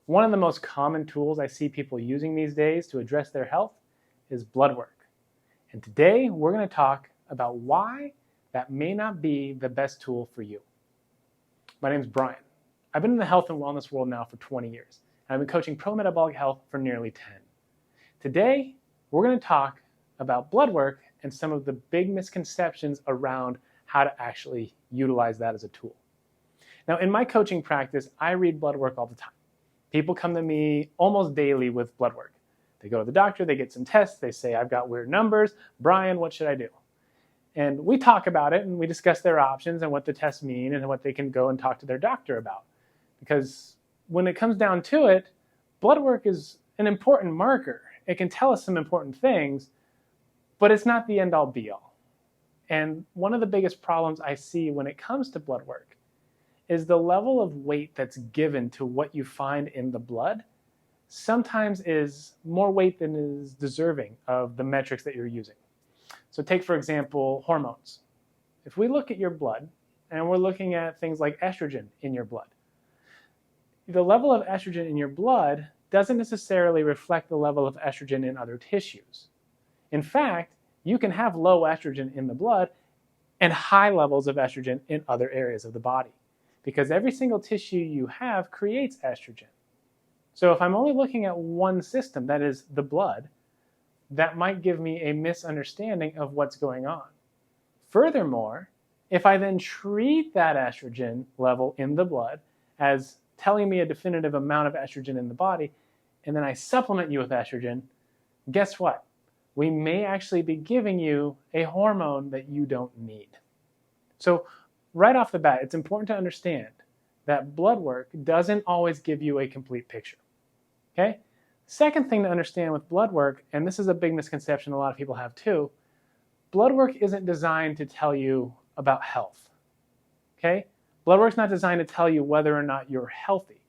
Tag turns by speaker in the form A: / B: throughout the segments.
A: One of the most common tools I see people using these days to address their health is blood work. And today we're going to talk about why that may not be the best tool for you. My name is Brian. I've been in the health and wellness world now for 20 years, and I've been coaching pro-metabolic health for nearly 10. Today, we're going to talk about blood work and some of the big misconceptions around how to actually utilize that as a tool. Now, in my coaching practice, I read blood work all the time. People come to me almost daily with blood work. They go to the doctor, they get some tests, they say, I've got weird numbers. Brian, what should I do? And we talk about it and we discuss their options and what the tests mean and what they can go and talk to their doctor about. Because when it comes down to it, blood work is an important marker. It can tell us some important things, but it's not the end all be all. And one of the biggest problems I see when it comes to blood work is the level of weight that's given to what you find in the blood sometimes is more weight than is deserving of the metrics that you're using. So take, for example, hormones. If we look at your blood and we're looking at things like estrogen in your blood, the level of estrogen in your blood doesn't necessarily reflect the level of estrogen in other tissues. In fact, you can have low estrogen in the blood and high levels of estrogen in other areas of the body, because every single tissue you have creates estrogen. So if I'm only looking at one system, that is the blood, that might give me a misunderstanding of what's going on. Furthermore, if I then treat that estrogen level in the blood as telling me a definitive amount of estrogen in the body, and then I supplement you with estrogen, guess what? We may actually be giving you a hormone that you don't need. So right off the bat, it's important to understand that blood work doesn't always give you a complete picture. Okay? Second thing to understand with blood work, and this is a big misconception a lot of people have too, blood work isn't designed to tell you about health. Okay? Blood work's not designed to tell you whether or not you're healthy.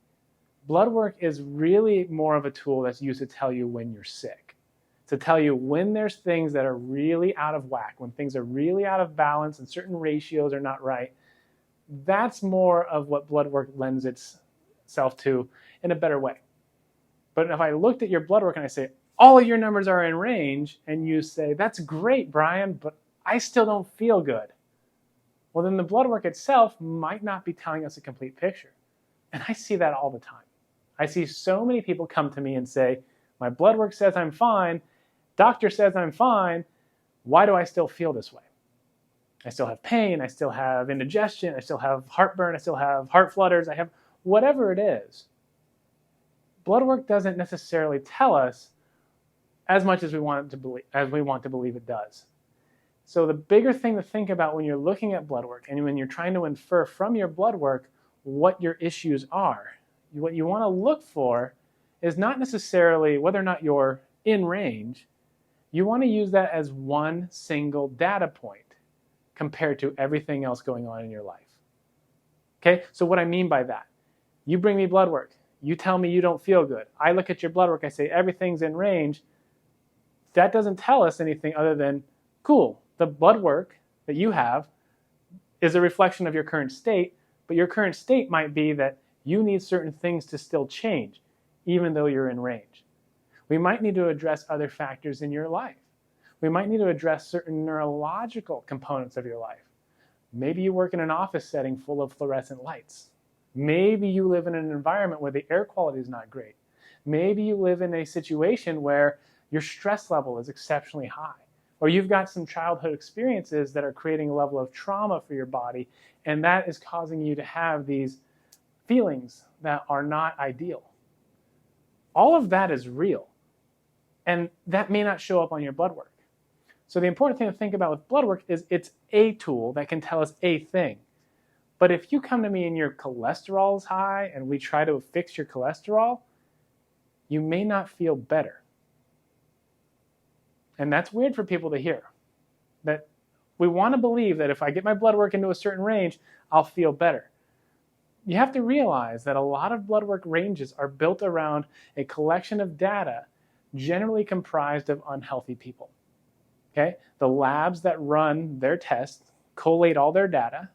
A: Blood work is really more of a tool that's used to tell you when you're sick, to tell you when there's things that are really out of whack, when things are really out of balance and certain ratios are not right. That's more of what blood work lends itself to in a better way. But if I looked at your blood work and I say, all of your numbers are in range, and you say, that's great, Brian, but I still don't feel good. Well, then the blood work itself might not be telling us a complete picture. And I see that all the time. I see so many people come to me and say, my blood work says I'm fine, doctor says I'm fine, why do I still feel this way? I still have pain, I still have indigestion, I still have heartburn, I still have heart flutters, I have whatever it is. Blood work doesn't necessarily tell us as much as we want to believe it does. So the bigger thing to think about when you're looking at blood work and when you're trying to infer from your blood work what your issues are, what you want to look for is not necessarily whether or not you're in range. You want to use that as one single data point compared to everything else going on in your life. Okay, so what I mean by that, you bring me blood work, you tell me you don't feel good. I look at your blood work, I say everything's in range. That doesn't tell us anything other than, cool, the blood work that you have is a reflection of your current state, but your current state might be that you need certain things to still change, even though you're in range. We might need to address other factors in your life. We might need to address certain neurological components of your life. Maybe you work in an office setting full of fluorescent lights. Maybe you live in an environment where the air quality is not great. Maybe you live in a situation where your stress level is exceptionally high, or you've got some childhood experiences that are creating a level of trauma for your body, and that is causing you to have these feelings that are not ideal. All of that is real, and that may not show up on your blood work. So the important thing to think about with blood work is it's a tool that can tell us a thing. But if you come to me and your cholesterol is high and we try to fix your cholesterol, you may not feel better. And that's weird for people to hear. That we want to believe that if I get my blood work into a certain range, I'll feel better. You have to realize that a lot of blood work ranges are built around a collection of data generally comprised of unhealthy people. Okay? The labs that run their tests collate all their data,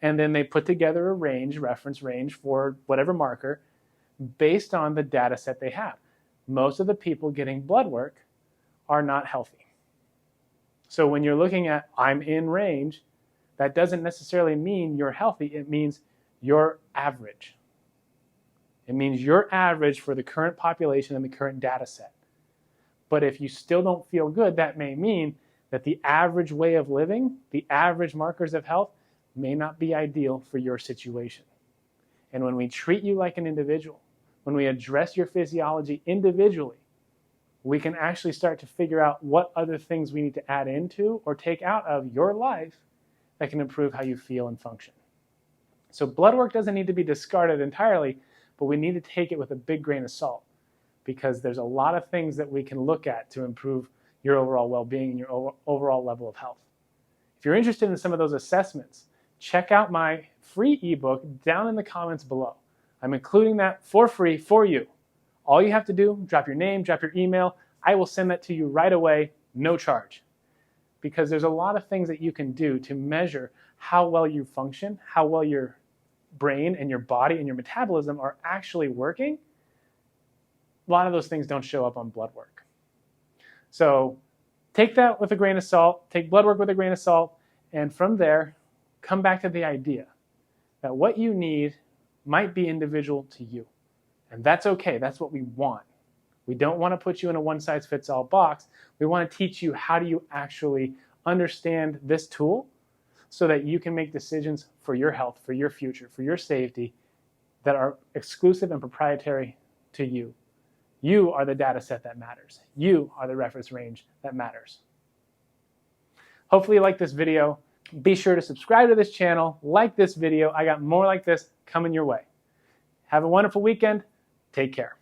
A: and then they put together a range, reference range for whatever marker based on the data set they have. Most of the people getting blood work are not healthy. So when you're looking at I'm in range, that doesn't necessarily mean you're healthy. It means you're average. It means you're average for the current population and the current data set. But if you still don't feel good, that may mean that the average way of living, the average markers of health, may not be ideal for your situation. And when we treat you like an individual, when we address your physiology individually, we can actually start to figure out what other things we need to add into or take out of your life that can improve how you feel and function. So blood work doesn't need to be discarded entirely, but we need to take it with a big grain of salt, because there's a lot of things that we can look at to improve your overall well-being and your overall level of health. If you're interested in some of those assessments, check out my free ebook down in the comments below. I'm including that for free for you. All you have to do, drop your name, drop your email. I will send that to you right away, no charge. Because there's a lot of things that you can do to measure how well you function, how well your brain and your body and your metabolism are actually working. A lot of those things don't show up on blood work. So take that with a grain of salt, take blood work with a grain of salt, and from there, come back to the idea that what you need might be individual to you. And that's okay, that's what we want. We don't want to put you in a one-size-fits-all box. We want to teach you how do you actually understand this tool so that you can make decisions for your health, for your future, for your safety that are exclusive and proprietary to you. You are the data set that matters. You are the reference range that matters. Hopefully you like this video. Be sure to subscribe to this channel, like this video. I got more like this coming your way. Have a wonderful weekend. Take care.